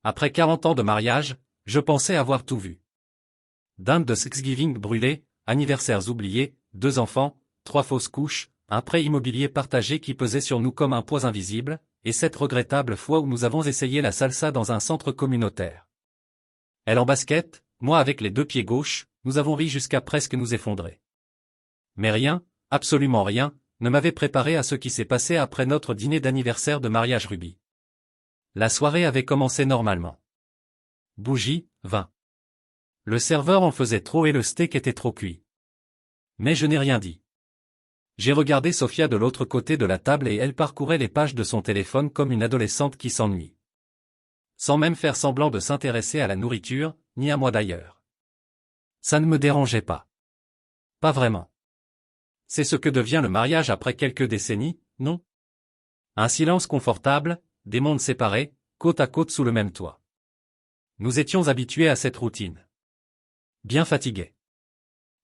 Après 40 ans de mariage, je pensais avoir tout vu. Dinde de Thanksgiving brûlée, anniversaires oubliés, 2 enfants, 3 fausses couches, un prêt immobilier partagé qui pesait sur nous comme un poids invisible, et cette regrettable fois où nous avons essayé la salsa dans un centre communautaire. Elle en basket, moi avec les 2 pieds gauches, nous avons ri jusqu'à presque nous effondrer. Mais rien, absolument rien, ne m'avait préparé à ce qui s'est passé après notre dîner d'anniversaire de mariage Ruby. La soirée avait commencé normalement. Bougies, vin. Le serveur en faisait trop et le steak était trop cuit. Mais je n'ai rien dit. J'ai regardé Sophia de l'autre côté de la table et elle parcourait les pages de son téléphone comme une adolescente qui s'ennuie. Sans même faire semblant de s'intéresser à la nourriture, ni à moi d'ailleurs. Ça ne me dérangeait pas. Pas vraiment. C'est ce que devient le mariage après quelques décennies, non? Un silence confortable, des mondes séparés, côte à côte sous le même toit. Nous étions habitués à cette routine. Bien fatigués.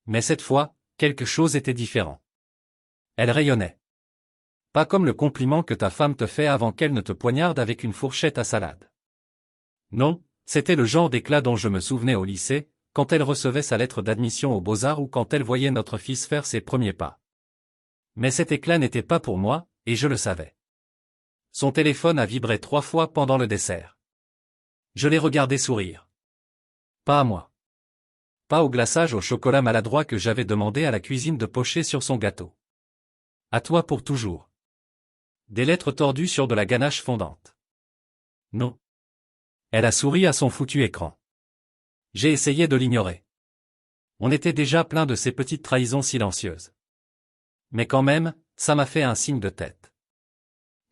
Mais cette fois, quelque chose était différent. Elle rayonnait. Pas comme le compliment que ta femme te fait avant qu'elle ne te poignarde avec une fourchette à salade. Non, c'était le genre d'éclat dont je me souvenais au lycée, quand elle recevait sa lettre d'admission aux Beaux-Arts ou quand elle voyait notre fils faire ses premiers pas. Mais cet éclat n'était pas pour moi, et je le savais. Son téléphone a vibré 3 fois pendant le dessert. Je l'ai regardé sourire. Pas à moi. Pas au glaçage au chocolat maladroit que j'avais demandé à la cuisine de pocher sur son gâteau. À toi pour toujours. Des lettres tordues sur de la ganache fondante. Non. Elle a souri à son foutu écran. J'ai essayé de l'ignorer. On était déjà plein de ces petites trahisons silencieuses. Mais quand même, ça m'a fait un signe de tête.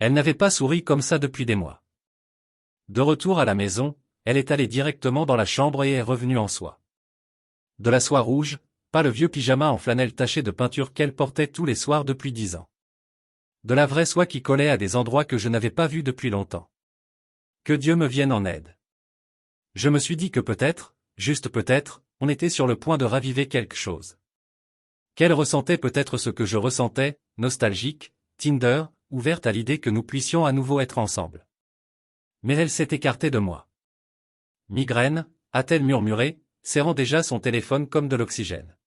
Elle n'avait pas souri comme ça depuis des mois. De retour à la maison, elle est allée directement dans la chambre et est revenue en soie. De la soie rouge, pas le vieux pyjama en flanelle taché de peinture qu'elle portait tous les soirs depuis 10 ans. De la vraie soie qui collait à des endroits que je n'avais pas vus depuis longtemps. Que Dieu me vienne en aide. Je me suis dit que peut-être, juste peut-être, on était sur le point de raviver quelque chose. Qu'elle ressentait peut-être ce que je ressentais, nostalgique, Tinder, ouverte à l'idée que nous puissions à nouveau être ensemble. Mais elle s'est écartée de moi. Migraine, a-t-elle murmuré, serrant déjà son téléphone comme de l'oxygène.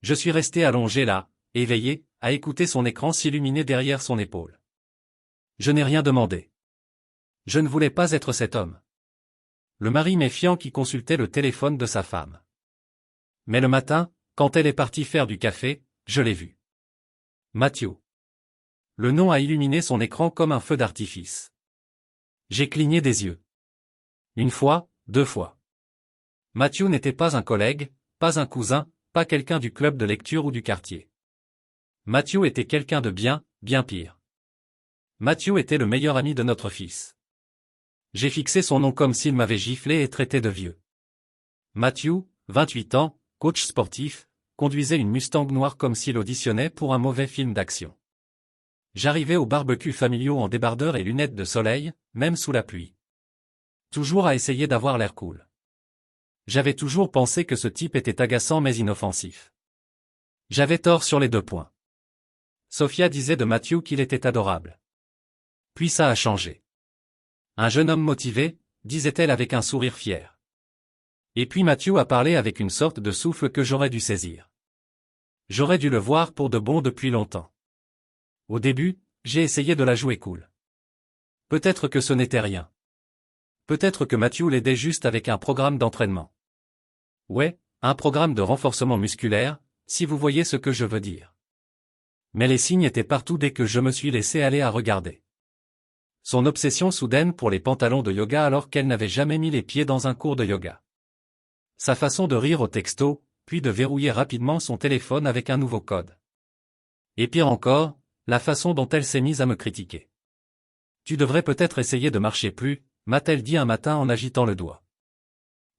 Je suis resté allongé là, éveillé, à écouter son écran s'illuminer derrière son épaule. Je n'ai rien demandé. Je ne voulais pas être cet homme. Le mari méfiant qui consultait le téléphone de sa femme. Mais le matin, quand elle est partie faire du café, je l'ai vu. Mathieu. Le nom a illuminé son écran comme un feu d'artifice. J'ai cligné des yeux. 1 fois, 2 fois. Mathieu n'était pas un collègue, pas un cousin, pas quelqu'un du club de lecture ou du quartier. Mathieu était quelqu'un de bien, bien pire. Mathieu était le meilleur ami de notre fils. J'ai fixé son nom comme s'il m'avait giflé et traité de vieux. Mathieu, 28 ans, coach sportif, conduisait une Mustang noire comme s'il auditionnait pour un mauvais film d'action. J'arrivais au barbecue familiaux en débardeur et lunettes de soleil, même sous la pluie. Toujours à essayer d'avoir l'air cool. J'avais toujours pensé que ce type était agaçant mais inoffensif. J'avais tort sur les 2 points. Sophia disait de Mathieu qu'il était adorable. Puis ça a changé. Un jeune homme motivé, disait-elle avec un sourire fier. Et puis Mathieu a parlé avec une sorte de souffle que j'aurais dû saisir. J'aurais dû le voir pour de bon depuis longtemps. Au début, j'ai essayé de la jouer cool. Peut-être que ce n'était rien. Peut-être que Mathieu l'aidait juste avec un programme d'entraînement. Ouais, un programme de renforcement musculaire, si vous voyez ce que je veux dire. Mais les signes étaient partout dès que je me suis laissé aller à regarder. Son obsession soudaine pour les pantalons de yoga alors qu'elle n'avait jamais mis les pieds dans un cours de yoga. Sa façon de rire au texto, puis de verrouiller rapidement son téléphone avec un nouveau code. Et pire encore, la façon dont elle s'est mise à me critiquer. Tu devrais peut-être essayer de marcher plus, m'a-t-elle dit un matin en agitant le doigt.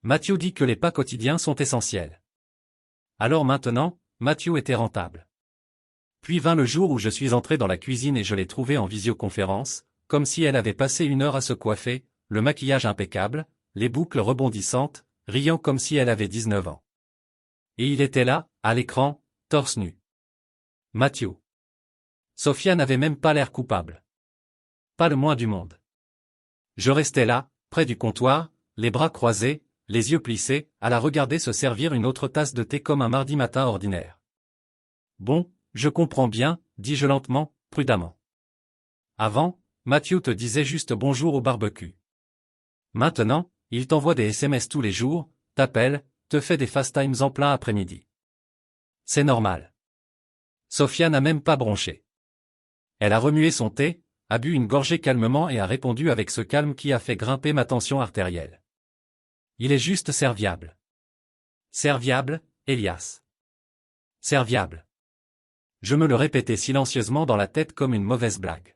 Mathieu dit que les pas quotidiens sont essentiels. Alors maintenant, Mathieu était rentable. Puis vint le jour où je suis entré dans la cuisine et je l'ai trouvé en visioconférence, comme si elle avait passé 1 heure à se coiffer, le maquillage impeccable, les boucles rebondissantes, riant comme si elle avait 19 ans. Et il était là, à l'écran, torse nu. Mathieu. Sophia n'avait même pas l'air coupable. Pas le moins du monde. Je restais là, près du comptoir, les bras croisés, les yeux plissés, à la regarder se servir une autre tasse de thé comme un mardi matin ordinaire. Bon, je comprends bien, dis-je lentement, prudemment. Avant, Matthew te disait juste bonjour au barbecue. Maintenant, il t'envoie des SMS tous les jours, t'appelle, te fait des FaceTimes en plein après-midi. C'est normal. Sophia n'a même pas bronché. Elle a remué son thé, a bu une gorgée calmement et a répondu avec ce calme qui a fait grimper ma tension artérielle. Il est juste serviable. Serviable, Elias. Serviable. Je me le répétais silencieusement dans la tête comme une mauvaise blague.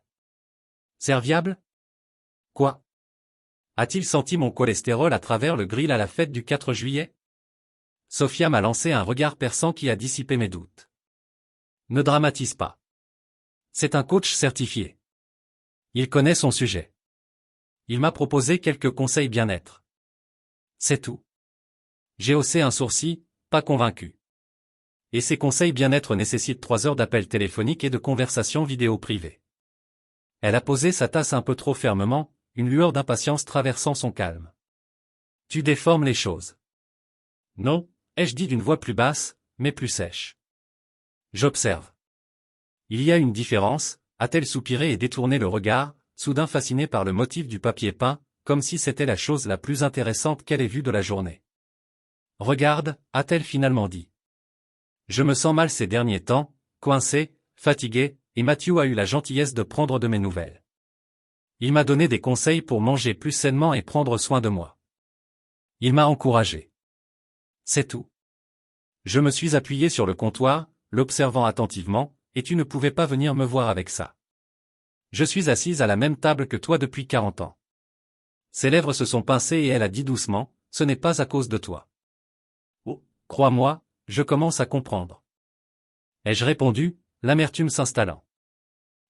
Serviable? Quoi? A-t-il senti mon cholestérol à travers le grill à la fête du 4 juillet? Sophia m'a lancé un regard perçant qui a dissipé mes doutes. Ne dramatise pas. C'est un coach certifié. Il connaît son sujet. Il m'a proposé quelques conseils bien-être. C'est tout. J'ai haussé un sourcil, pas convaincu. Et ces conseils bien-être nécessitent 3 heures d'appel téléphonique et de conversation vidéo privée. Elle a posé sa tasse un peu trop fermement, une lueur d'impatience traversant son calme. Tu déformes les choses. Non, ai-je dit d'une voix plus basse, mais plus sèche. J'observe. Il y a une différence, a-t-elle soupiré et détourné le regard, soudain fascinée par le motif du papier peint, comme si c'était la chose la plus intéressante qu'elle ait vue de la journée. Regarde, a-t-elle finalement dit. Je me sens mal ces derniers temps, coincé, fatigué, et Matthew a eu la gentillesse de prendre de mes nouvelles. Il m'a donné des conseils pour manger plus sainement et prendre soin de moi. Il m'a encouragé. C'est tout. Je me suis appuyé sur le comptoir, l'observant attentivement, et tu ne pouvais pas venir me voir avec ça. Je suis assise à la même table que toi depuis 40 ans. Ses lèvres se sont pincées et elle a dit doucement, ce n'est pas à cause de toi. Oh, crois-moi, je commence à comprendre. Ai-je répondu, l'amertume s'installant.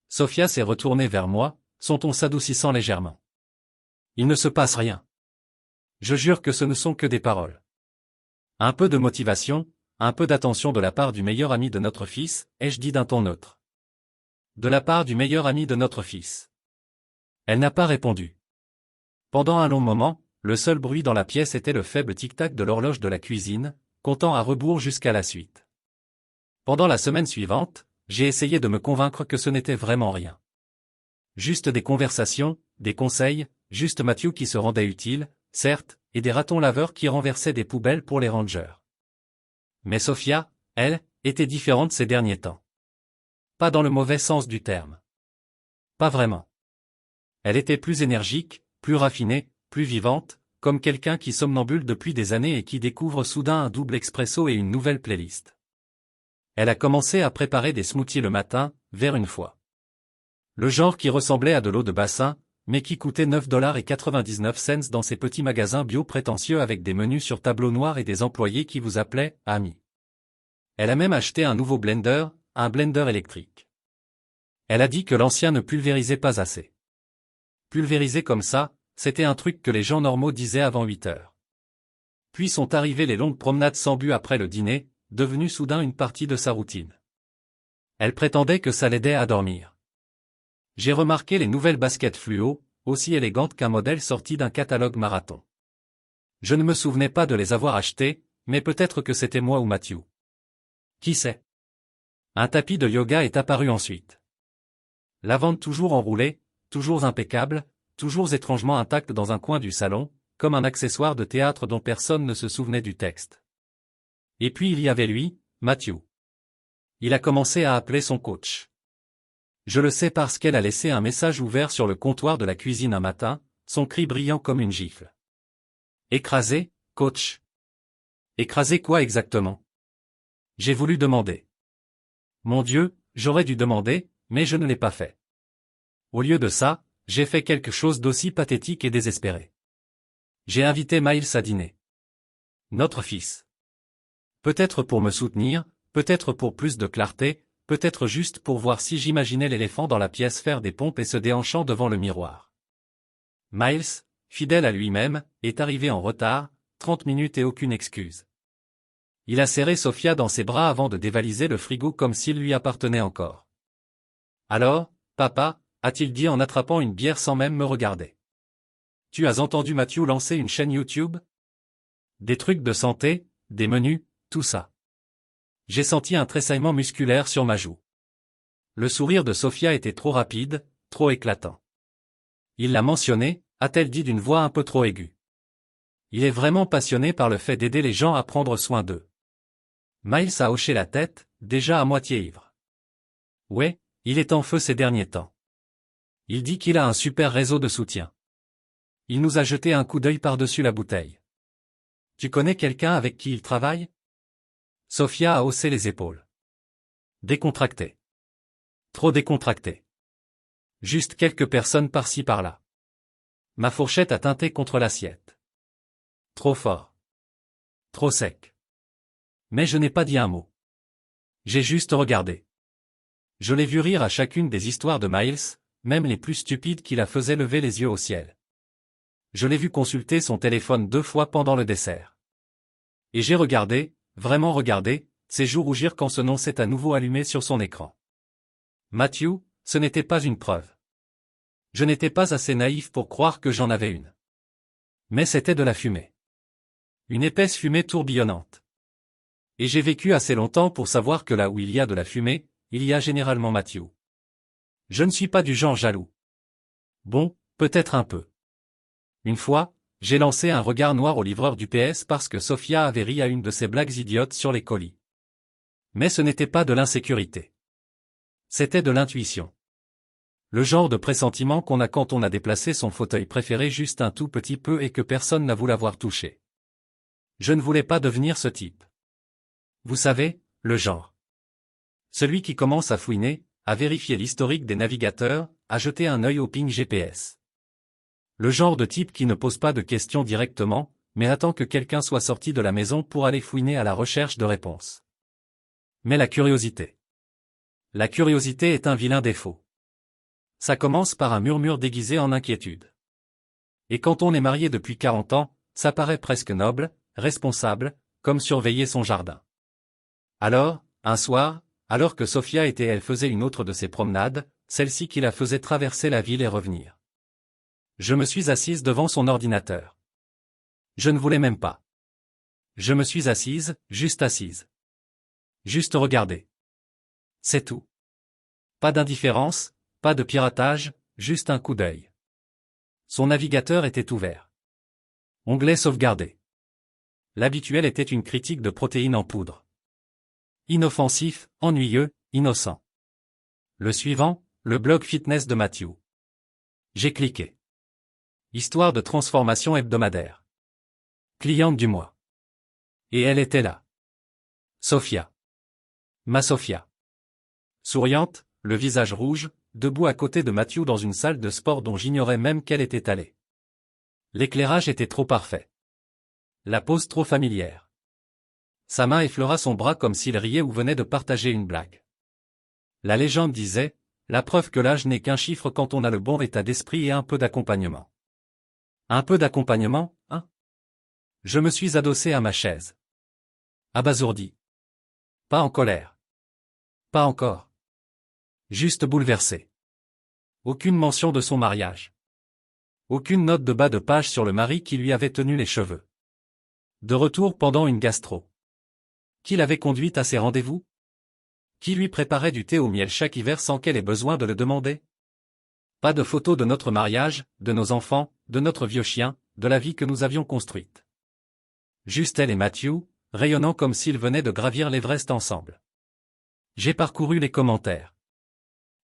Sophia s'est retournée vers moi, son ton s'adoucissant légèrement. Il ne se passe rien. Je jure que ce ne sont que des paroles. Un peu de motivation, un peu d'attention de la part du meilleur ami de notre fils, ai-je dit d'un ton neutre. De la part du meilleur ami de notre fils. Elle n'a pas répondu. Pendant un long moment, le seul bruit dans la pièce était le faible tic-tac de l'horloge de la cuisine, comptant à rebours jusqu'à la suite. Pendant la semaine suivante, j'ai essayé de me convaincre que ce n'était vraiment rien. Juste des conversations, des conseils, juste Matthew qui se rendait utile, certes, et des ratons laveurs qui renversaient des poubelles pour les rangers. Mais Sophia, elle, était différente ces derniers temps. Pas dans le mauvais sens du terme. Pas vraiment. Elle était plus énergique, plus raffinée, plus vivante, comme quelqu'un qui somnambule depuis des années et qui découvre soudain un double expresso et une nouvelle playlist. Elle a commencé à préparer des smoothies le matin, vers une fois. Le genre qui ressemblait à de l'eau de bassin, mais qui coûtait 9,99 $ dans ces petits magasins bio prétentieux avec des menus sur tableau noir et des employés qui vous appelaient « amis ». Elle a même acheté un nouveau blender, un blender électrique. Elle a dit que l'ancien ne pulvérisait pas assez. Pulvériser comme ça, c'était un truc que les gens normaux disaient avant 8 heures. Puis sont arrivées les longues promenades sans but après le dîner, devenues soudain une partie de sa routine. Elle prétendait que ça l'aidait à dormir. J'ai remarqué les nouvelles baskets fluo, aussi élégantes qu'un modèle sorti d'un catalogue marathon. Je ne me souvenais pas de les avoir achetées, mais peut-être que c'était moi ou Matthew. Qui sait? Un tapis de yoga est apparu ensuite. Lavande toujours enroulée, toujours impeccable, toujours étrangement intacte dans un coin du salon, comme un accessoire de théâtre dont personne ne se souvenait du texte. Et puis il y avait lui, Matthew. Il a commencé à appeler son coach. Je le sais parce qu'elle a laissé un message ouvert sur le comptoir de la cuisine un matin, son cri brillant comme une gifle. Écrasé, coach. Écrasé quoi exactement? J'ai voulu demander. Mon Dieu, j'aurais dû demander, mais je ne l'ai pas fait. Au lieu de ça, j'ai fait quelque chose d'aussi pathétique et désespéré. J'ai invité Miles à dîner. Notre fils. Peut-être pour me soutenir, peut-être pour plus de clarté, peut-être juste pour voir si j'imaginais l'éléphant dans la pièce faire des pompes et se déhanchant devant le miroir. Miles, fidèle à lui-même, est arrivé en retard, 30 minutes et aucune excuse. Il a serré Sophia dans ses bras avant de dévaliser le frigo comme s'il lui appartenait encore. Alors, papa, a-t-il dit en attrapant une bière sans même me regarder. Tu as entendu Matthew lancer une chaîne YouTube? Des trucs de santé, des menus, tout ça. J'ai senti un tressaillement musculaire sur ma joue. Le sourire de Sophia était trop rapide, trop éclatant. Il l'a mentionné, a-t-elle dit d'une voix un peu trop aiguë. Il est vraiment passionné par le fait d'aider les gens à prendre soin d'eux. Miles a hoché la tête, déjà à moitié ivre. Ouais, il est en feu ces derniers temps. Il dit qu'il a un super réseau de soutien. Il nous a jeté un coup d'œil par-dessus la bouteille. Tu connais quelqu'un avec qui il travaille? Sophia a haussé les épaules. Décontracté. Trop décontracté. Juste quelques personnes par-ci par-là. Ma fourchette a teinté contre l'assiette. Trop fort. Trop sec. Mais je n'ai pas dit un mot. J'ai juste regardé. Je l'ai vu rire à chacune des histoires de Miles, même les plus stupides qui la faisaient lever les yeux au ciel. Je l'ai vu consulter son téléphone 2 fois pendant le dessert. Et j'ai regardé, vraiment regardé, ses joues rougir quand ce nom s'est à nouveau allumé sur son écran. Matthew, ce n'était pas une preuve. Je n'étais pas assez naïf pour croire que j'en avais une. Mais c'était de la fumée. Une épaisse fumée tourbillonnante. Et j'ai vécu assez longtemps pour savoir que là où il y a de la fumée, il y a généralement Matthew. Je ne suis pas du genre jaloux. Bon, peut-être un peu. Une fois, j'ai lancé un regard noir au livreur du PS parce que Sophia avait ri à une de ses blagues idiotes sur les colis. Mais ce n'était pas de l'insécurité. C'était de l'intuition. Le genre de pressentiment qu'on a quand on a déplacé son fauteuil préféré juste un tout petit peu et que personne n'a voulu l'avoir touché. Je ne voulais pas devenir ce type. Vous savez, le genre. Celui qui commence à fouiner, à vérifier l'historique des navigateurs, à jeter un œil au ping GPS. Le genre de type qui ne pose pas de questions directement, mais attend que quelqu'un soit sorti de la maison pour aller fouiner à la recherche de réponses. Mais la curiosité. La curiosité est un vilain défaut. Ça commence par un murmure déguisé en inquiétude. Et quand on est marié depuis 40 ans, ça paraît presque noble, responsable, comme surveiller son jardin. Alors, un soir, alors que Sophia et elle faisait une autre de ses promenades, celle-ci qui la faisait traverser la ville et revenir. Je me suis assise devant son ordinateur. Je ne voulais même pas. Je me suis assise, juste assise. Juste regarder. C'est tout. Pas d'indifférence, pas de piratage, juste un coup d'œil. Son navigateur était ouvert. Onglet sauvegardé. L'habituel était une critique de protéines en poudre. Inoffensif, ennuyeux, innocent. Le suivant, le blog fitness de Matthew. J'ai cliqué. Histoire de transformation hebdomadaire. Cliente du mois. Et elle était là. Sophia. Ma Sophia. Souriante, le visage rouge, debout à côté de Matthew dans une salle de sport dont j'ignorais même qu'elle était allée. L'éclairage était trop parfait. La pose trop familière. Sa main effleura son bras comme s'il riait ou venait de partager une blague. La légende disait, la preuve que l'âge n'est qu'un chiffre quand on a le bon état d'esprit et un peu d'accompagnement. Un peu d'accompagnement, hein? Je me suis adossé à ma chaise. Abasourdi. Pas en colère. Pas encore. Juste bouleversé. Aucune mention de son mariage. Aucune note de bas de page sur le mari qui lui avait tenu les cheveux. De retour pendant une gastro. Qui l'avait conduite à ses rendez-vous? Qui lui préparait du thé au miel chaque hiver sans qu'elle ait besoin de le demander? Pas de photos de notre mariage, de nos enfants, de notre vieux chien, de la vie que nous avions construite. Juste elle et Matthew, rayonnant comme s'ils venaient de gravir l'Everest ensemble. J'ai parcouru les commentaires.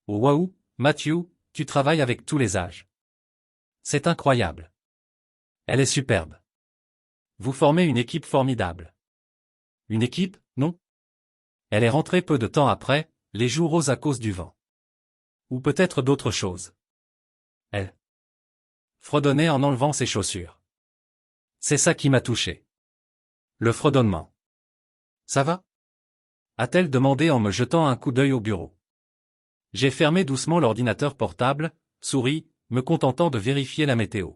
Oh waouh, Matthew, tu travailles avec tous les âges. C'est incroyable. Elle est superbe. Vous formez une équipe formidable. Une équipe, non? Elle est rentrée peu de temps après, les joues roses à cause du vent. Ou peut-être d'autres choses. Elle fredonnait en enlevant ses chaussures. C'est ça qui m'a touché. Le fredonnement. Ça va? A-t-elle demandé en me jetant un coup d'œil au bureau. J'ai fermé doucement l'ordinateur portable, souri, me contentant de vérifier la météo.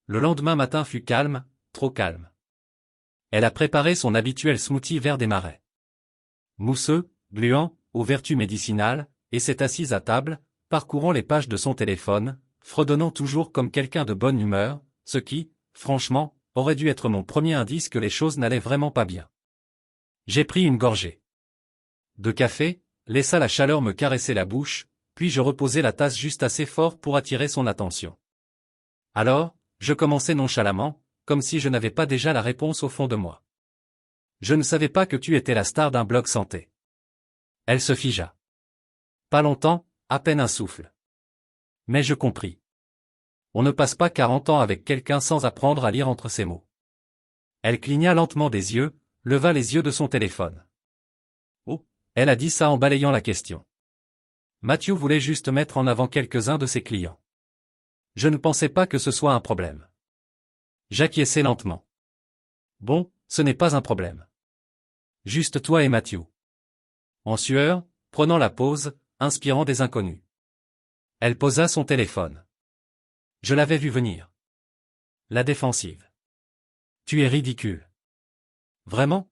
Le lendemain matin fut calme, trop calme. Elle a préparé son habituel smoothie vert des marais. Mousseux, gluant, aux vertus médicinales, et s'est assise à table, parcourant les pages de son téléphone, fredonnant toujours comme quelqu'un de bonne humeur, ce qui, franchement, aurait dû être mon premier indice que les choses n'allaient vraiment pas bien. J'ai pris une gorgée de café, laissa la chaleur me caresser la bouche, puis je reposai la tasse juste assez fort pour attirer son attention. Alors, je commençai nonchalamment, comme si je n'avais pas déjà la réponse au fond de moi. Je ne savais pas que tu étais la star d'un blog santé. Elle se figea. Pas longtemps, à peine un souffle. Mais je compris. On ne passe pas 40 ans avec quelqu'un sans apprendre à lire entre ses mots. Elle cligna lentement des yeux, leva les yeux de son téléphone. Oh, elle a dit ça en balayant la question. Mathieu voulait juste mettre en avant quelques-uns de ses clients. Je ne pensais pas que ce soit un problème. J'acquiesçai lentement. Bon, ce n'est pas un problème. Juste toi et Mathieu. En sueur, prenant la pause, inspirant des inconnus. Elle posa son téléphone. Je l'avais vu venir. La défensive. Tu es ridicule. Vraiment?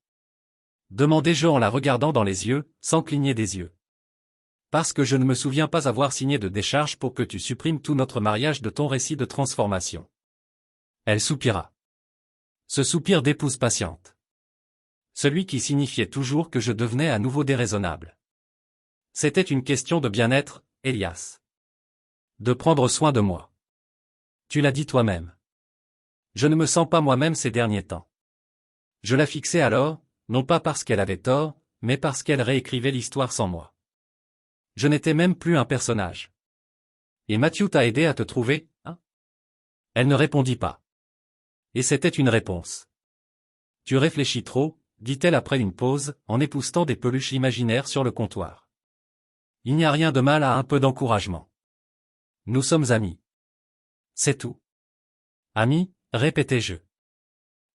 Demandai-je en la regardant dans les yeux, sans cligner des yeux. Parce que je ne me souviens pas avoir signé de décharge pour que tu supprimes tout notre mariage de ton récit de transformation. Elle soupira. Ce soupir d'épouse patiente. Celui qui signifiait toujours que je devenais à nouveau déraisonnable. C'était une question de bien-être, Elias. De prendre soin de moi. Tu l'as dit toi-même. Je ne me sens pas moi-même ces derniers temps. Je la fixais alors, non pas parce qu'elle avait tort, mais parce qu'elle réécrivait l'histoire sans moi. Je n'étais même plus un personnage. Et Mathieu t'a aidé à te trouver, hein? Elle ne répondit pas. Et c'était une réponse. Tu réfléchis trop, dit-elle après une pause, en époussetant des peluches imaginaires sur le comptoir. Il n'y a rien de mal à un peu d'encouragement. Nous sommes amis. C'est tout. Amis, répétai-je.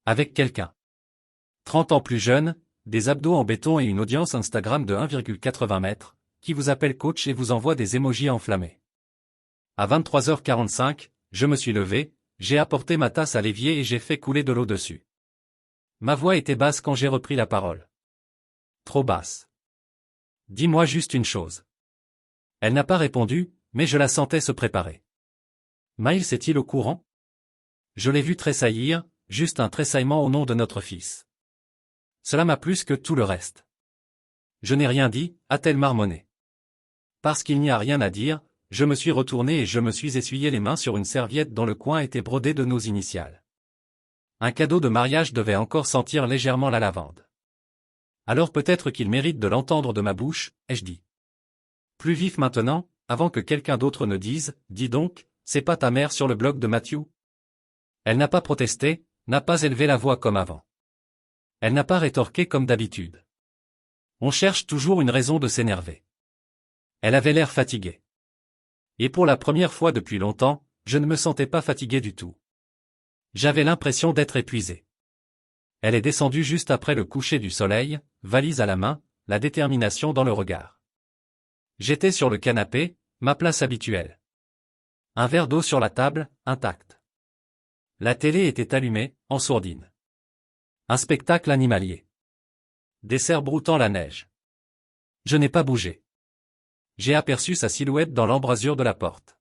Avec quelqu'un. 30 ans plus jeune, des abdos en béton et une audience Instagram de 1,80 mètres, qui vous appelle coach et vous envoie des émojis enflammés. À 23h45, je me suis levé, j'ai apporté ma tasse à l'évier et j'ai fait couler de l'eau dessus. Ma voix était basse quand j'ai repris la parole. Trop basse. Dis-moi juste une chose. Elle n'a pas répondu, mais je la sentais se préparer. Miles est-il au courant? Je l'ai vu tressaillir, juste un tressaillement au nom de notre fils. Cela m'a plus que tout le reste. Je n'ai rien dit, a-t-elle marmonné. Parce qu'il n'y a rien à dire, je me suis retourné et je me suis essuyé les mains sur une serviette dont le coin était brodé de nos initiales. Un cadeau de mariage devait encore sentir légèrement la lavande. Alors peut-être qu'il mérite de l'entendre de ma bouche, ai-je dit. Plus vif maintenant, avant que quelqu'un d'autre ne dise, dis donc, c'est pas ta mère sur le blog de Mathieu? Elle n'a pas protesté, n'a pas élevé la voix comme avant. Elle n'a pas rétorqué comme d'habitude. On cherche toujours une raison de s'énerver. Elle avait l'air fatiguée. Et pour la première fois depuis longtemps, je ne me sentais pas fatigué du tout. J'avais l'impression d'être épuisé. Elle est descendue juste après le coucher du soleil, valise à la main, la détermination dans le regard. J'étais sur le canapé, ma place habituelle. Un verre d'eau sur la table, intact. La télé était allumée, en sourdine. Un spectacle animalier. Des cerfs broutant la neige. Je n'ai pas bougé. J'ai aperçu sa silhouette dans l'embrasure de la porte.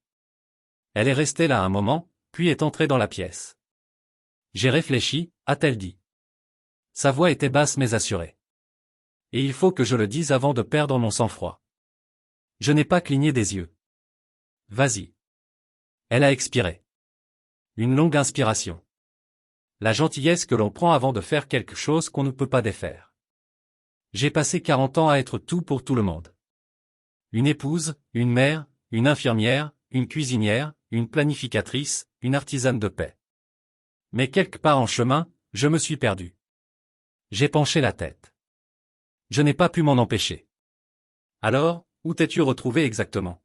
Elle est restée là un moment, puis est entrée dans la pièce. J'ai réfléchi, a-t-elle dit. Sa voix était basse mais assurée. Et il faut que je le dise avant de perdre mon sang-froid. Je n'ai pas cligné des yeux. Vas-y. Elle a expiré. Une longue inspiration. La gentillesse que l'on prend avant de faire quelque chose qu'on ne peut pas défaire. J'ai passé 40 ans à être tout pour tout le monde. Une épouse, une mère, une infirmière, une cuisinière, une planificatrice, une artisane de paix. Mais quelque part en chemin, je me suis perdu. J'ai penché la tête. Je n'ai pas pu m'en empêcher. Alors, où t'es-tu retrouvé exactement?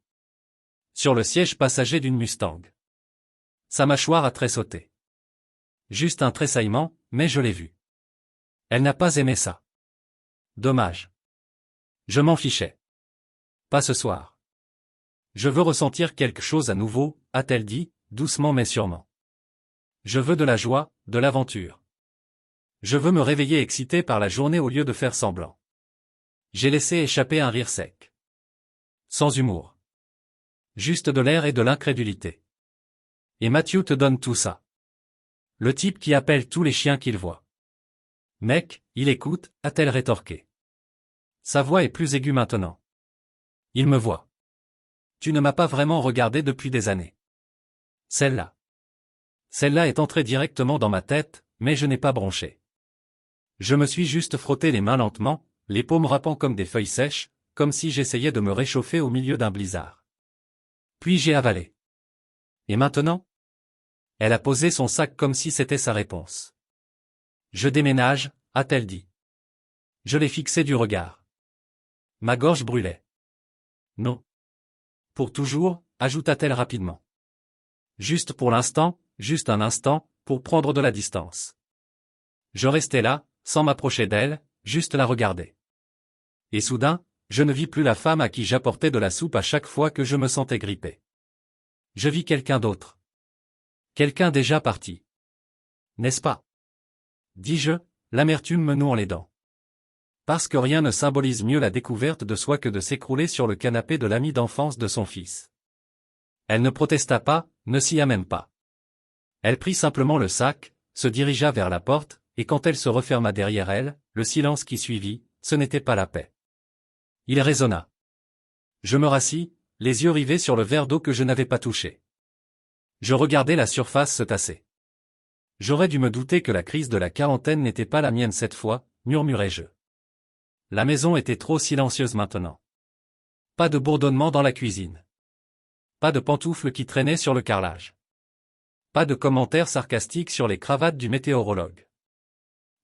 Sur le siège passager d'une Mustang. Sa mâchoire a tressauté. Juste un tressaillement, mais je l'ai vu. Elle n'a pas aimé ça. Dommage. Je m'en fichais. Pas ce soir. Je veux ressentir quelque chose à nouveau, a-t-elle dit, doucement mais sûrement. Je veux de la joie, de l'aventure. Je veux me réveiller excité par la journée au lieu de faire semblant. J'ai laissé échapper un rire sec. Sans humour. Juste de l'air et de l'incrédulité. Et Matthew te donne tout ça. Le type qui appelle tous les chiens qu'il voit. Mec, il écoute, a-t-elle rétorqué. Sa voix est plus aiguë maintenant. Il me voit. Tu ne m'as pas vraiment regardé depuis des années. Celle-là. Celle-là est entrée directement dans ma tête, mais je n'ai pas bronché. Je me suis juste frotté les mains lentement, les paumes râpant comme des feuilles sèches, comme si j'essayais de me réchauffer au milieu d'un blizzard. Puis j'ai avalé. Et maintenant? Elle a posé son sac comme si c'était sa réponse. Je déménage, a-t-elle dit. Je l'ai fixé du regard. Ma gorge brûlait. Non. Pour toujours, ajouta-t-elle rapidement. Juste pour l'instant, juste un instant, pour prendre de la distance. Je restais là, sans m'approcher d'elle, juste la regarder. Et soudain, je ne vis plus la femme à qui j'apportais de la soupe à chaque fois que je me sentais grippé. Je vis quelqu'un d'autre. Quelqu'un déjà parti. N'est-ce pas? Dis-je, l'amertume me nouant les dents. Parce que rien ne symbolise mieux la découverte de soi que de s'écrouler sur le canapé de l'ami d'enfance de son fils. Elle ne protesta pas, ne s'y amène pas. Elle prit simplement le sac, se dirigea vers la porte, et quand elle se referma derrière elle, le silence qui suivit, ce n'était pas la paix. Il résonna. Je me rassis, les yeux rivés sur le verre d'eau que je n'avais pas touché. Je regardais la surface se tasser. J'aurais dû me douter que la crise de la quarantaine n'était pas la mienne cette fois, murmurai-je. La maison était trop silencieuse maintenant. Pas de bourdonnement dans la cuisine. Pas de pantoufles qui traînaient sur le carrelage. Pas de commentaires sarcastiques sur les cravates du météorologue.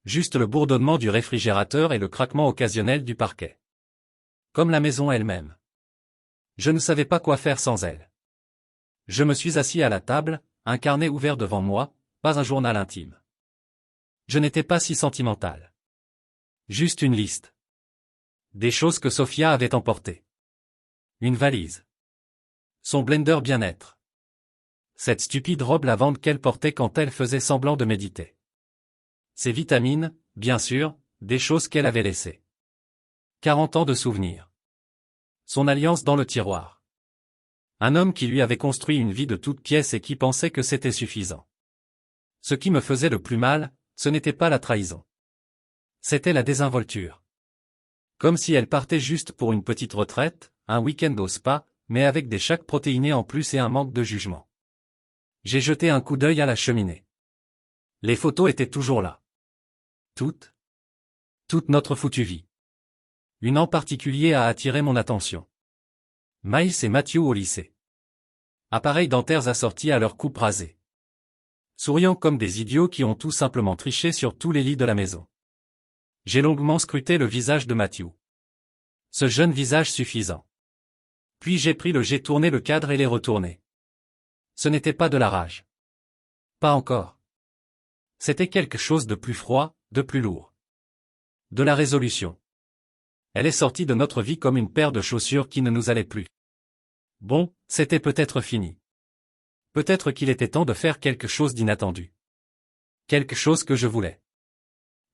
Juste le bourdonnement du réfrigérateur et le craquement occasionnel du parquet. Comme la maison elle-même. Je ne savais pas quoi faire sans elle. Je me suis assis à la table, un carnet ouvert devant moi, pas un journal intime. Je n'étais pas si sentimental. Juste une liste. Des choses que Sophia avait emportées. Une valise. Son blender bien-être. Cette stupide robe lavande qu'elle portait quand elle faisait semblant de méditer. Ses vitamines, bien sûr, des choses qu'elle avait laissées. 40 ans de souvenirs. Son alliance dans le tiroir. Un homme qui lui avait construit une vie de toutes pièces et qui pensait que c'était suffisant. Ce qui me faisait le plus mal, ce n'était pas la trahison. C'était la désinvolture. Comme si elle partait juste pour une petite retraite, un week-end au spa, mais avec des shakes protéinés en plus et un manque de jugement. J'ai jeté un coup d'œil à la cheminée. Les photos étaient toujours là. Toutes. Toute notre foutue vie. Une en particulier a attiré mon attention. Miles et Matthew au lycée. Appareils dentaires assortis à leur coupe rasée. Souriant comme des idiots qui ont tout simplement triché sur tous les lits de la maison. J'ai longuement scruté le visage de Matthew. Ce jeune visage suffisant. Puis j'ai tourné le cadre et l'ai retourné. Ce n'était pas de la rage. Pas encore. C'était quelque chose de plus froid, de plus lourd. De la résolution. Elle est sortie de notre vie comme une paire de chaussures qui ne nous allait plus. Bon, c'était peut-être fini. Peut-être qu'il était temps de faire quelque chose d'inattendu. Quelque chose que je voulais.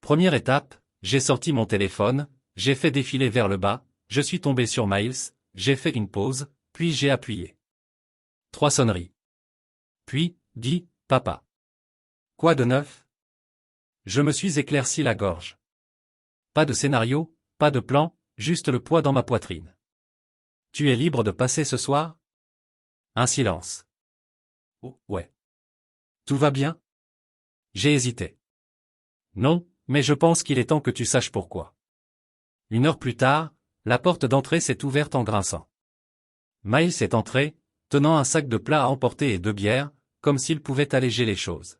Première étape, j'ai sorti mon téléphone, j'ai fait défiler vers le bas, je suis tombé sur Miles, j'ai fait une pause, puis j'ai appuyé. 3 sonneries. Puis, dit, papa. Quoi de neuf? Je me suis éclairci la gorge. Pas de scénario, pas de plan, juste le poids dans ma poitrine. Tu es libre de passer ce soir? Un silence. Oh, ouais. Tout va bien? J'ai hésité. Non, mais je pense qu'il est temps que tu saches pourquoi. 1 heure plus tard, la porte d'entrée s'est ouverte en grinçant. Miles est entré, tenant un sac de plats à emporter et 2 bières, comme s'il pouvait alléger les choses.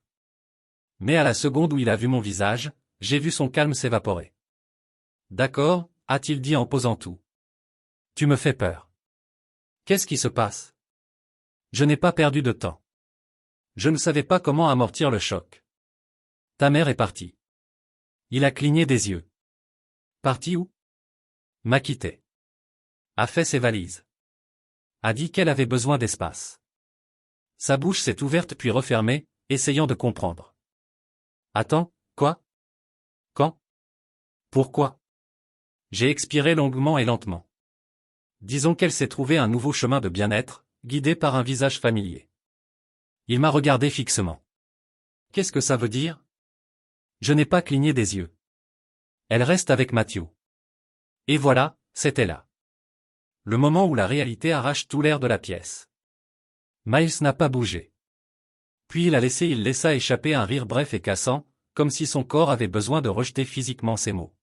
Mais à la seconde où il a vu mon visage, j'ai vu son calme s'évaporer. D'accord, a-t-il dit en posant tout. Tu me fais peur. Qu'est-ce qui se passe? Je n'ai pas perdu de temps. Je ne savais pas comment amortir le choc. Ta mère est partie. Il a cligné des yeux. Partie où? M'a quitté. A fait ses valises. A dit qu'elle avait besoin d'espace. Sa bouche s'est ouverte puis refermée, essayant de comprendre. Attends, quoi? Quand? Pourquoi? J'ai expiré longuement et lentement. Disons qu'elle s'est trouvée un nouveau chemin de bien-être, guidée par un visage familier. Il m'a regardé fixement. Qu'est-ce que ça veut dire? Je n'ai pas cligné des yeux. Elle reste avec Matthew. Et voilà, c'était là. Le moment où la réalité arrache tout l'air de la pièce. Miles n'a pas bougé. Puis il laissa échapper un rire bref et cassant, comme si son corps avait besoin de rejeter physiquement ces mots.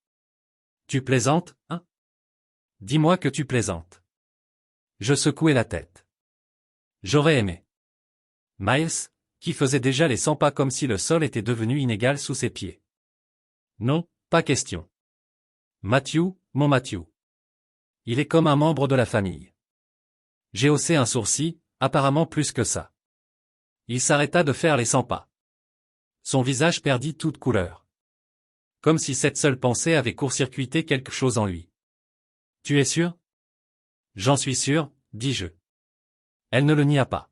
Tu plaisantes, hein? Dis-moi que tu plaisantes. Je secouai la tête. J'aurais aimé. Miles, qui faisait déjà les 100 pas comme si le sol était devenu inégal sous ses pieds. Non, pas question. Matthew, mon Matthew. Il est comme un membre de la famille. J'ai haussé un sourcil, apparemment plus que ça. Il s'arrêta de faire les 100 pas. Son visage perdit toute couleur. Comme si cette seule pensée avait court-circuité quelque chose en lui. Tu es sûr? J'en suis sûr, dis-je. Elle ne le nia pas.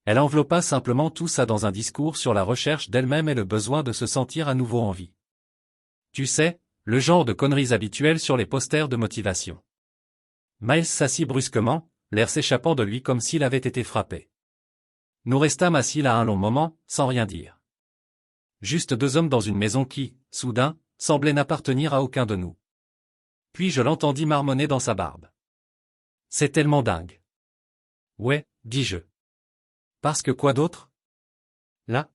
Elle enveloppa simplement tout ça dans un discours sur la recherche d'elle-même et le besoin de se sentir à nouveau en vie. Tu sais, le genre de conneries habituelles sur les posters de motivation. Miles s'assit brusquement, l'air s'échappant de lui comme s'il avait été frappé. Nous restâmes assis là un long moment, sans rien dire. Juste deux hommes dans une maison qui, soudain, semblait n'appartenir à aucun de nous. Puis je l'entendis marmonner dans sa barbe. C'est tellement dingue. Ouais, dis-je. Parce que quoi d'autre? Là?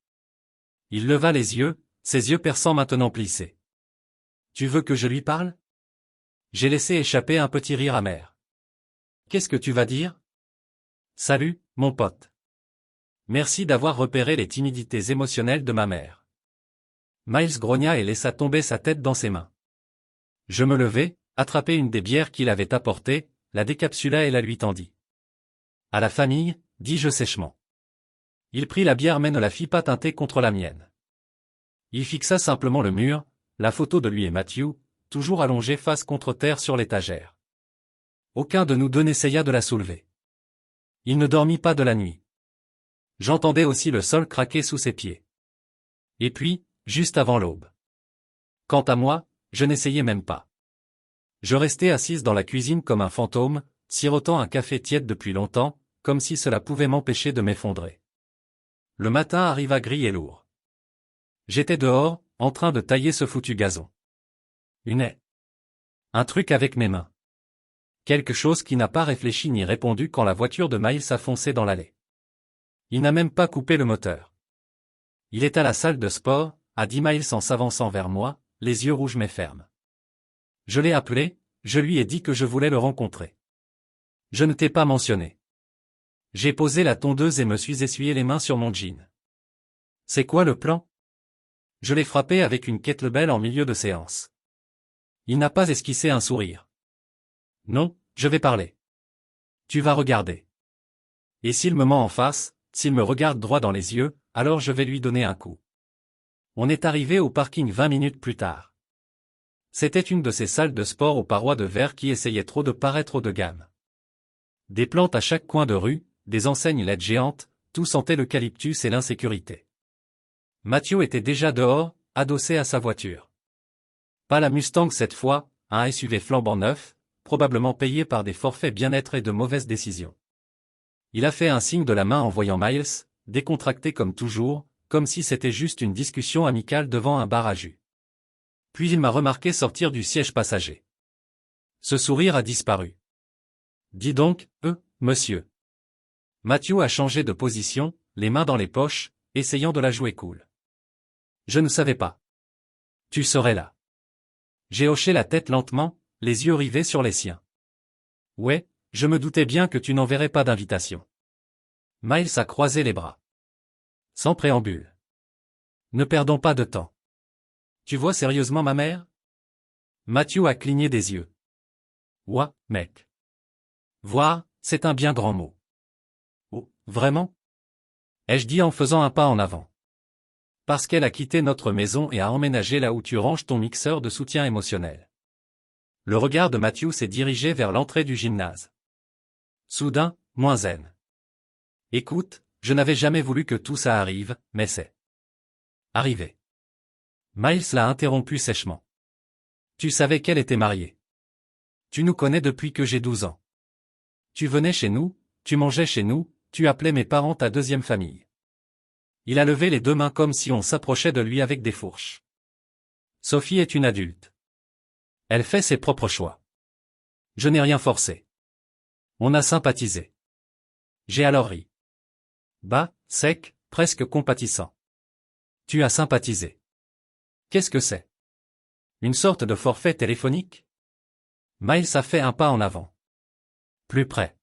Il leva les yeux, ses yeux perçants maintenant plissés. Tu veux que je lui parle? J'ai laissé échapper un petit rire amer. Qu'est-ce que tu vas dire? Salut, mon pote. Merci d'avoir repéré les timidités émotionnelles de ma mère. Miles grogna et laissa tomber sa tête dans ses mains. Je me levai, attrapai une des bières qu'il avait apportées, la décapsula et la lui tendit. À la famille, dis-je sèchement. Il prit la bière mais ne la fit pas teinter contre la mienne. Il fixa simplement le mur, la photo de lui et Matthew, toujours allongés face contre terre sur l'étagère. Aucun de nous deux n'essaya de la soulever. Il ne dormit pas de la nuit. J'entendais aussi le sol craquer sous ses pieds. Et puis, juste avant l'aube. Quant à moi, je n'essayais même pas. Je restais assise dans la cuisine comme un fantôme, sirotant un café tiède depuis longtemps, comme si cela pouvait m'empêcher de m'effondrer. Le matin arriva gris et lourd. J'étais dehors, en train de tailler ce foutu gazon. Une haie. Un truc avec mes mains. Quelque chose qui n'a pas réfléchi ni répondu quand la voiture de Miles a foncé dans l'allée. Il n'a même pas coupé le moteur. Il est à la salle de sport, a dit Miles en s'avançant vers moi, les yeux rouges mais fermes. Je l'ai appelé, je lui ai dit que je voulais le rencontrer. Je ne t'ai pas mentionné. J'ai posé la tondeuse et me suis essuyé les mains sur mon jean. C'est quoi le plan? Je l'ai frappé avec une kettlebell en milieu de séance. Il n'a pas esquissé un sourire. Non, je vais parler. Tu vas regarder. Et s'il me ment en face, s'il me regarde droit dans les yeux, alors je vais lui donner un coup. On est arrivé au parking 20 minutes plus tard. C'était une de ces salles de sport aux parois de verre qui essayaient trop de paraître haut de gamme. Des plantes à chaque coin de rue, des enseignes LED géantes, tout sentait l'eucalyptus et l'insécurité. Matthew était déjà dehors, adossé à sa voiture. Pas la Mustang cette fois, un SUV flambant neuf, probablement payé par des forfaits bien-être et de mauvaises décisions. Il a fait un signe de la main en voyant Miles, décontracté comme toujours, comme si c'était juste une discussion amicale devant un bar à jus. Puis il m'a remarqué sortir du siège passager. Ce sourire a disparu. Dis donc, monsieur. Matthew a changé de position, les mains dans les poches, essayant de la jouer cool. Je ne savais pas. Tu serais là. J'ai hoché la tête lentement, les yeux rivés sur les siens. Ouais, je me doutais bien que tu n'enverrais pas d'invitation. Miles a croisé les bras. Sans préambule. Ne perdons pas de temps. Tu vois sérieusement ma mère? Matthew a cligné des yeux. Ouah, mec. Voir, c'est un bien grand mot. Oh, vraiment? Ai-je dit en faisant un pas en avant. Parce qu'elle a quitté notre maison et a emménagé là où tu ranges ton mixeur de soutien émotionnel. Le regard de Matthew s'est dirigé vers l'entrée du gymnase. Soudain, moins zen. Écoute, je n'avais jamais voulu que tout ça arrive, mais c'est arrivé. Miles l'a interrompu sèchement. Tu savais qu'elle était mariée. Tu nous connais depuis que j'ai 12 ans. Tu venais chez nous, tu mangeais chez nous, tu appelais mes parents ta deuxième famille. Il a levé les deux mains comme si on s'approchait de lui avec des fourches. Sophie est une adulte. Elle fait ses propres choix. Je n'ai rien forcé. On a sympathisé. J'ai alors ri. Bas, sec, presque compatissant. Tu as sympathisé. Qu'est-ce que c'est? Une sorte de forfait téléphonique? Miles a fait un pas en avant. Plus près.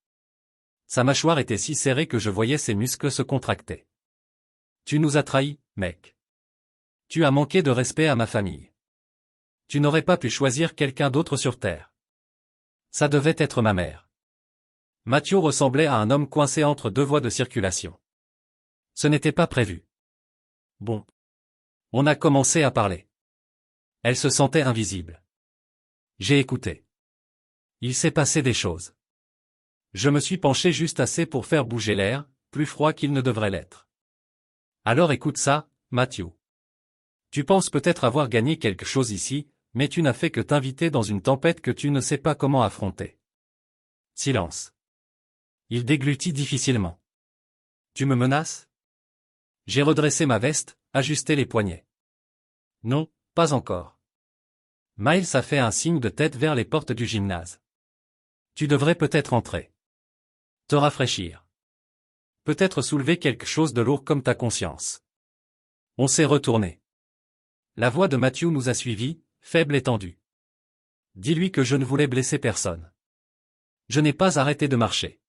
Sa mâchoire était si serrée que je voyais ses muscles se contracter. Tu nous as trahis, mec. Tu as manqué de respect à ma famille. Tu n'aurais pas pu choisir quelqu'un d'autre sur Terre. Ça devait être ma mère. Matthew ressemblait à un homme coincé entre deux voies de circulation. Ce n'était pas prévu. Bon. On a commencé à parler. Elle se sentait invisible. J'ai écouté. Il s'est passé des choses. Je me suis penché juste assez pour faire bouger l'air, plus froid qu'il ne devrait l'être. Alors écoute ça, Matthew. Tu penses peut-être avoir gagné quelque chose ici, mais tu n'as fait que t'inviter dans une tempête que tu ne sais pas comment affronter. Silence. Il déglutit difficilement. Tu me menaces? J'ai redressé ma veste, ajusté les poignets. Non, pas encore. Miles a fait un signe de tête vers les portes du gymnase. Tu devrais peut-être entrer. Te rafraîchir. Peut-être soulever quelque chose de lourd comme ta conscience. On s'est retourné. La voix de Matthew nous a suivis, faible et tendue. Dis-lui que je ne voulais blesser personne. Je n'ai pas arrêté de marcher.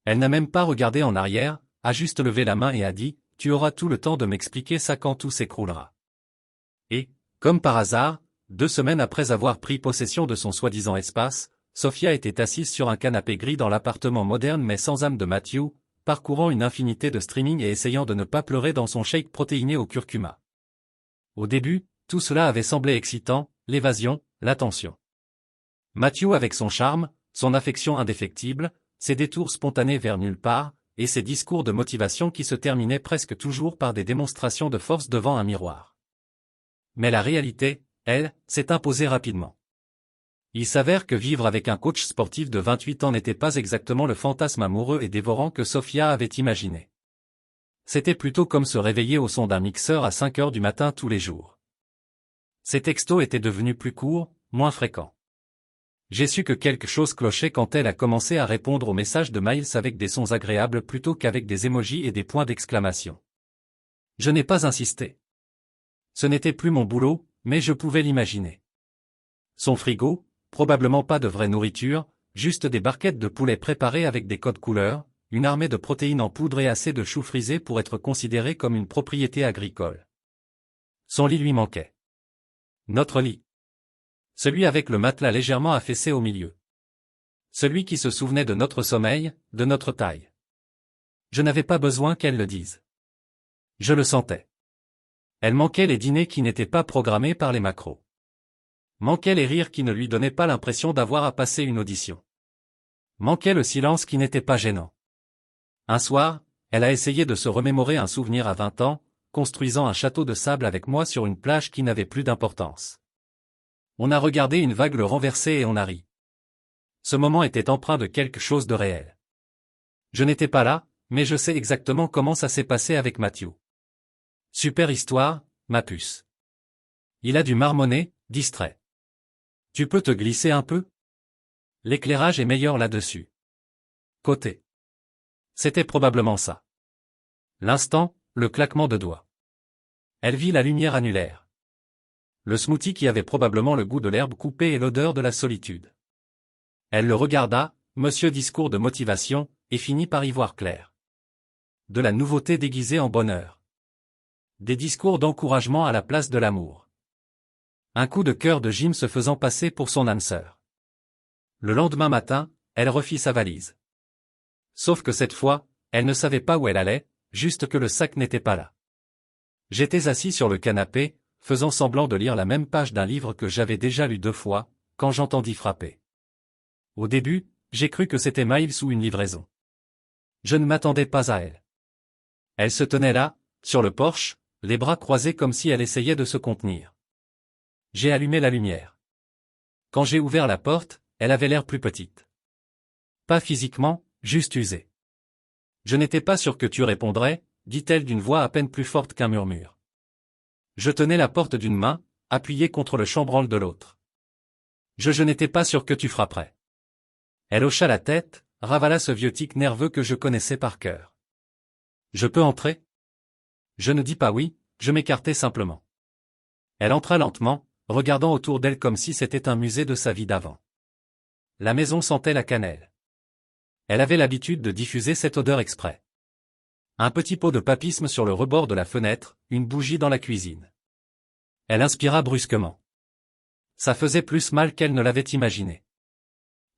Elle n'a même pas regardé en arrière, a juste levé la main et a dit, tu auras tout le temps de m'expliquer ça quand tout s'écroulera. Et, comme par hasard, 2 semaines après avoir pris possession de son soi-disant espace, Sophia était assise sur un canapé gris dans l'appartement moderne mais sans âme de Matthew, parcourant une infinité de streaming et essayant de ne pas pleurer dans son shake protéiné au curcuma. Au début, tout cela avait semblé excitant, l'évasion, l'attention. Matthew avec son charme, son affection indéfectible, ses détours spontanés vers nulle part, et ses discours de motivation qui se terminaient presque toujours par des démonstrations de force devant un miroir. Mais la réalité, elle, s'est imposée rapidement. Il s'avère que vivre avec un coach sportif de 28 ans n'était pas exactement le fantasme amoureux et dévorant que Sophia avait imaginé. C'était plutôt comme se réveiller au son d'un mixeur à 5 heures du matin tous les jours. Ses textos étaient devenus plus courts, moins fréquents. J'ai su que quelque chose clochait quand elle a commencé à répondre aux messages de Miles avec des sons agréables plutôt qu'avec des émojis et des points d'exclamation. Je n'ai pas insisté. Ce n'était plus mon boulot, mais je pouvais l'imaginer. Son frigo, probablement pas de vraie nourriture, juste des barquettes de poulet préparées avec des codes couleurs, une armée de protéines en poudre et assez de choux frisés pour être considéré comme une propriété agricole. Son lit lui manquait. Notre lit. Celui avec le matelas légèrement affaissé au milieu. Celui qui se souvenait de notre sommeil, de notre taille. Je n'avais pas besoin qu'elle le dise. Je le sentais. Elle manquait les dîners qui n'étaient pas programmés par les macros. Manquait les rires qui ne lui donnaient pas l'impression d'avoir à passer une audition. Manquait le silence qui n'était pas gênant. Un soir, elle a essayé de se remémorer un souvenir à 20 ans, construisant un château de sable avec moi sur une plage qui n'avait plus d'importance. On a regardé une vague le renverser et on a ri. Ce moment était empreint de quelque chose de réel. Je n'étais pas là, mais je sais exactement comment ça s'est passé avec Matthew. Super histoire, ma puce. Il a dû marmonner, distrait. Tu peux te glisser un peu? L'éclairage est meilleur là-dessus. Côté. C'était probablement ça. L'instant, le claquement de doigts. Elle vit la lumière annulaire. Le smoothie qui avait probablement le goût de l'herbe coupée et l'odeur de la solitude. Elle le regarda, monsieur discours de motivation, et finit par y voir clair. De la nouveauté déguisée en bonheur. Des discours d'encouragement à la place de l'amour. Un coup de cœur de Jim se faisant passer pour son âme sœur. Le lendemain matin, elle refit sa valise. Sauf que cette fois, elle ne savait pas où elle allait, juste que le sac n'était pas là. J'étais assis sur le canapé, faisant semblant de lire la même page d'un livre que j'avais déjà lu 2 fois, quand j'entendis frapper. Au début, j'ai cru que c'était Miles ou une livraison. Je ne m'attendais pas à elle. Elle se tenait là, sur le porche, les bras croisés comme si elle essayait de se contenir. J'ai allumé la lumière. Quand j'ai ouvert la porte, elle avait l'air plus petite. Pas physiquement, juste usée. Je n'étais pas sûr que tu répondrais, dit-elle d'une voix à peine plus forte qu'un murmure. Je tenais la porte d'une main, appuyée contre le chambranle de l'autre. Je n'étais pas sûr que tu frapperais. Elle hocha la tête, ravala ce vieux tic nerveux que je connaissais par cœur. Je peux entrer? Je ne dis pas oui, je m'écartai simplement. Elle entra lentement, regardant autour d'elle comme si c'était un musée de sa vie d'avant. La maison sentait la cannelle. Elle avait l'habitude de diffuser cette odeur exprès. Un petit pot de papisme sur le rebord de la fenêtre, une bougie dans la cuisine. Elle inspira brusquement. Ça faisait plus mal qu'elle ne l'avait imaginé.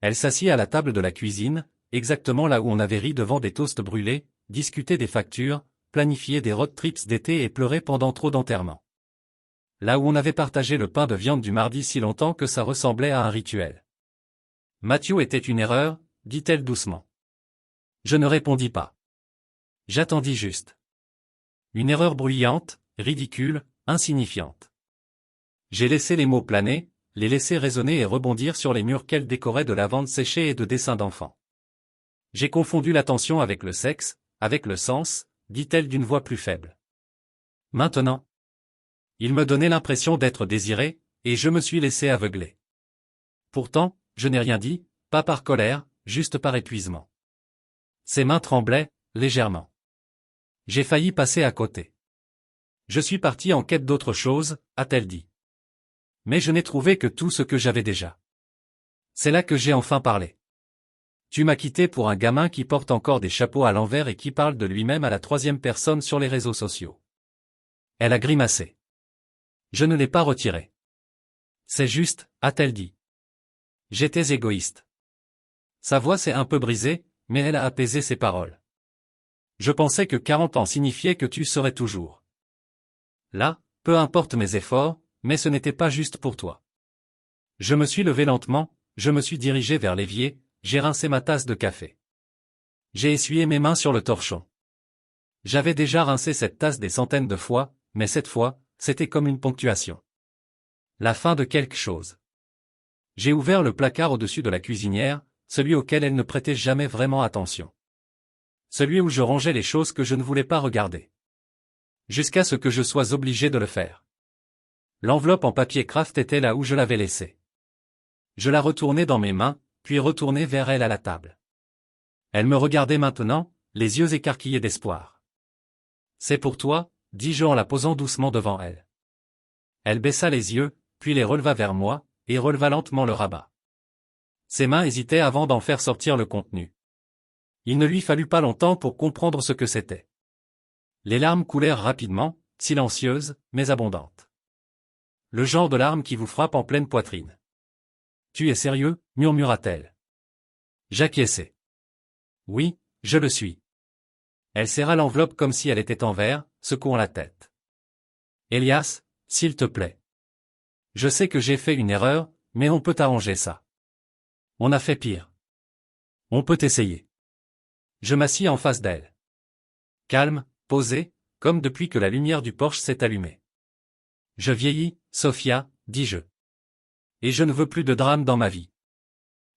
Elle s'assit à la table de la cuisine, exactement là où on avait ri devant des toasts brûlés, discuté des factures, planifié des road trips d'été et pleuré pendant trop d'enterrements. Là où on avait partagé le pain de viande du mardi si longtemps que ça ressemblait à un rituel. Matthew était une erreur, dit-elle doucement. Je ne répondis pas. J'attendis juste. Une erreur bruyante, ridicule, insignifiante. J'ai laissé les mots planer, les laisser résonner et rebondir sur les murs qu'elle décorait de lavandes séchées et de dessins d'enfants. J'ai confondu l'attention avec le sexe, avec le sens, dit-elle d'une voix plus faible. Maintenant. Il me donnait l'impression d'être désiré, et je me suis laissé aveugler. Pourtant, je n'ai rien dit, pas par colère, juste par épuisement. Ses mains tremblaient, légèrement. J'ai failli passer à côté. Je suis parti en quête d'autre chose, a-t-elle dit. Mais je n'ai trouvé que tout ce que j'avais déjà. C'est là que j'ai enfin parlé. Tu m'as quitté pour un gamin qui porte encore des chapeaux à l'envers et qui parle de lui-même à la troisième personne sur les réseaux sociaux. Elle a grimacé. Je ne l'ai pas retiré. C'est juste, a-t-elle dit. J'étais égoïste. Sa voix s'est un peu brisée, mais elle a apaisé ses paroles. Je pensais que 40 ans signifiait que tu serais toujours là, peu importe mes efforts, mais ce n'était pas juste pour toi. Je me suis levé lentement, je me suis dirigé vers l'évier, j'ai rincé ma tasse de café. J'ai essuyé mes mains sur le torchon. J'avais déjà rincé cette tasse des centaines de fois, mais cette fois, c'était comme une ponctuation. La fin de quelque chose. J'ai ouvert le placard au-dessus de la cuisinière, celui auquel elle ne prêtait jamais vraiment attention. Celui où je rangeais les choses que je ne voulais pas regarder. Jusqu'à ce que je sois obligé de le faire. L'enveloppe en papier craft était là où je l'avais laissée. Je la retournai dans mes mains, puis retournai vers elle à la table. Elle me regardait maintenant, les yeux écarquillés d'espoir. C'est pour toi, dis-je en la posant doucement devant elle. Elle baissa les yeux, puis les releva vers moi, et releva lentement le rabat. Ses mains hésitaient avant d'en faire sortir le contenu. Il ne lui fallut pas longtemps pour comprendre ce que c'était. Les larmes coulèrent rapidement, silencieuses, mais abondantes. Le genre de larmes qui vous frappe en pleine poitrine. Tu es sérieux, murmura-t-elle. J'acquiesçai. Oui, je le suis. Elle serra l'enveloppe comme si elle était en verre, secouant la tête. Elias, s'il te plaît. Je sais que j'ai fait une erreur, mais on peut arranger ça. On a fait pire. On peut essayer. Je m'assis en face d'elle. Calme, posé, comme depuis que la lumière du porche s'est allumée. Je vieillis, Sophia, dis-je. Et je ne veux plus de drame dans ma vie.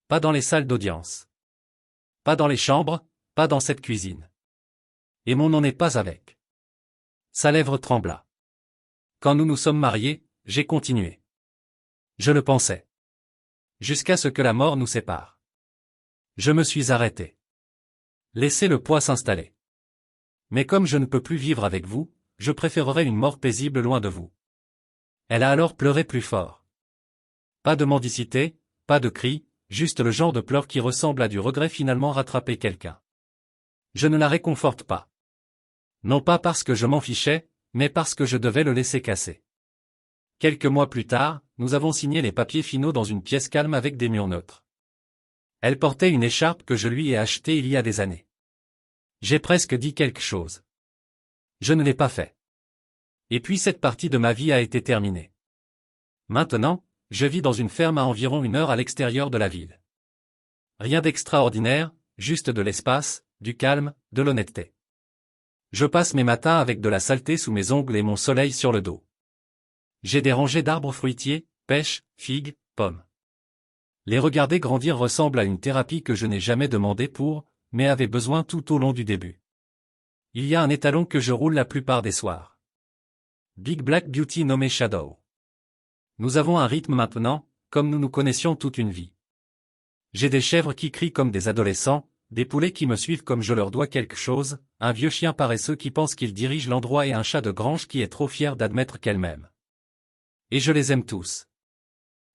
Pas dans les salles d'audience. Pas dans les chambres, pas dans cette cuisine. Et mon nom n'est pas avec. Sa lèvre trembla. Quand nous nous sommes mariés, j'ai continué. Je le pensais. Jusqu'à ce que la mort nous sépare. Je me suis arrêté. Laissez le poids s'installer. Mais comme je ne peux plus vivre avec vous, je préférerais une mort paisible loin de vous. Elle a alors pleuré plus fort. Pas de mendicité, pas de cris, juste le genre de pleurs qui ressemble à du regret finalement rattraper quelqu'un. Je ne la réconforte pas. Non pas parce que je m'en fichais, mais parce que je devais le laisser casser. Quelques mois plus tard, nous avons signé les papiers finaux dans une pièce calme avec des murs neutres. Elle portait une écharpe que je lui ai achetée il y a des années. J'ai presque dit quelque chose. Je ne l'ai pas fait. Et puis cette partie de ma vie a été terminée. Maintenant, je vis dans une ferme à environ 1 heure à l'extérieur de la ville. Rien d'extraordinaire, juste de l'espace, du calme, de l'honnêteté. Je passe mes matins avec de la saleté sous mes ongles et mon soleil sur le dos. J'ai des rangées d'arbres fruitiers, pêches, figues, pommes. Les regarder grandir ressemble à une thérapie que je n'ai jamais demandé pour, mais avait besoin tout au long du début. Il y a un étalon que je roule la plupart des soirs. Big Black Beauty nommé Shadow. Nous avons un rythme maintenant, comme nous nous connaissions toute une vie. J'ai des chèvres qui crient comme des adolescents, des poulets qui me suivent comme je leur dois quelque chose, un vieux chien paresseux qui pense qu'il dirige l'endroit et un chat de grange qui est trop fier d'admettre qu'elle m'aime. Et je les aime tous.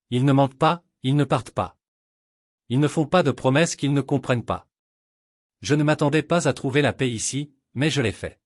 Ils ne mentent pas, ils ne partent pas. Ils ne font pas de promesses qu'ils ne comprennent pas. Je ne m'attendais pas à trouver la paix ici, mais je l'ai fait.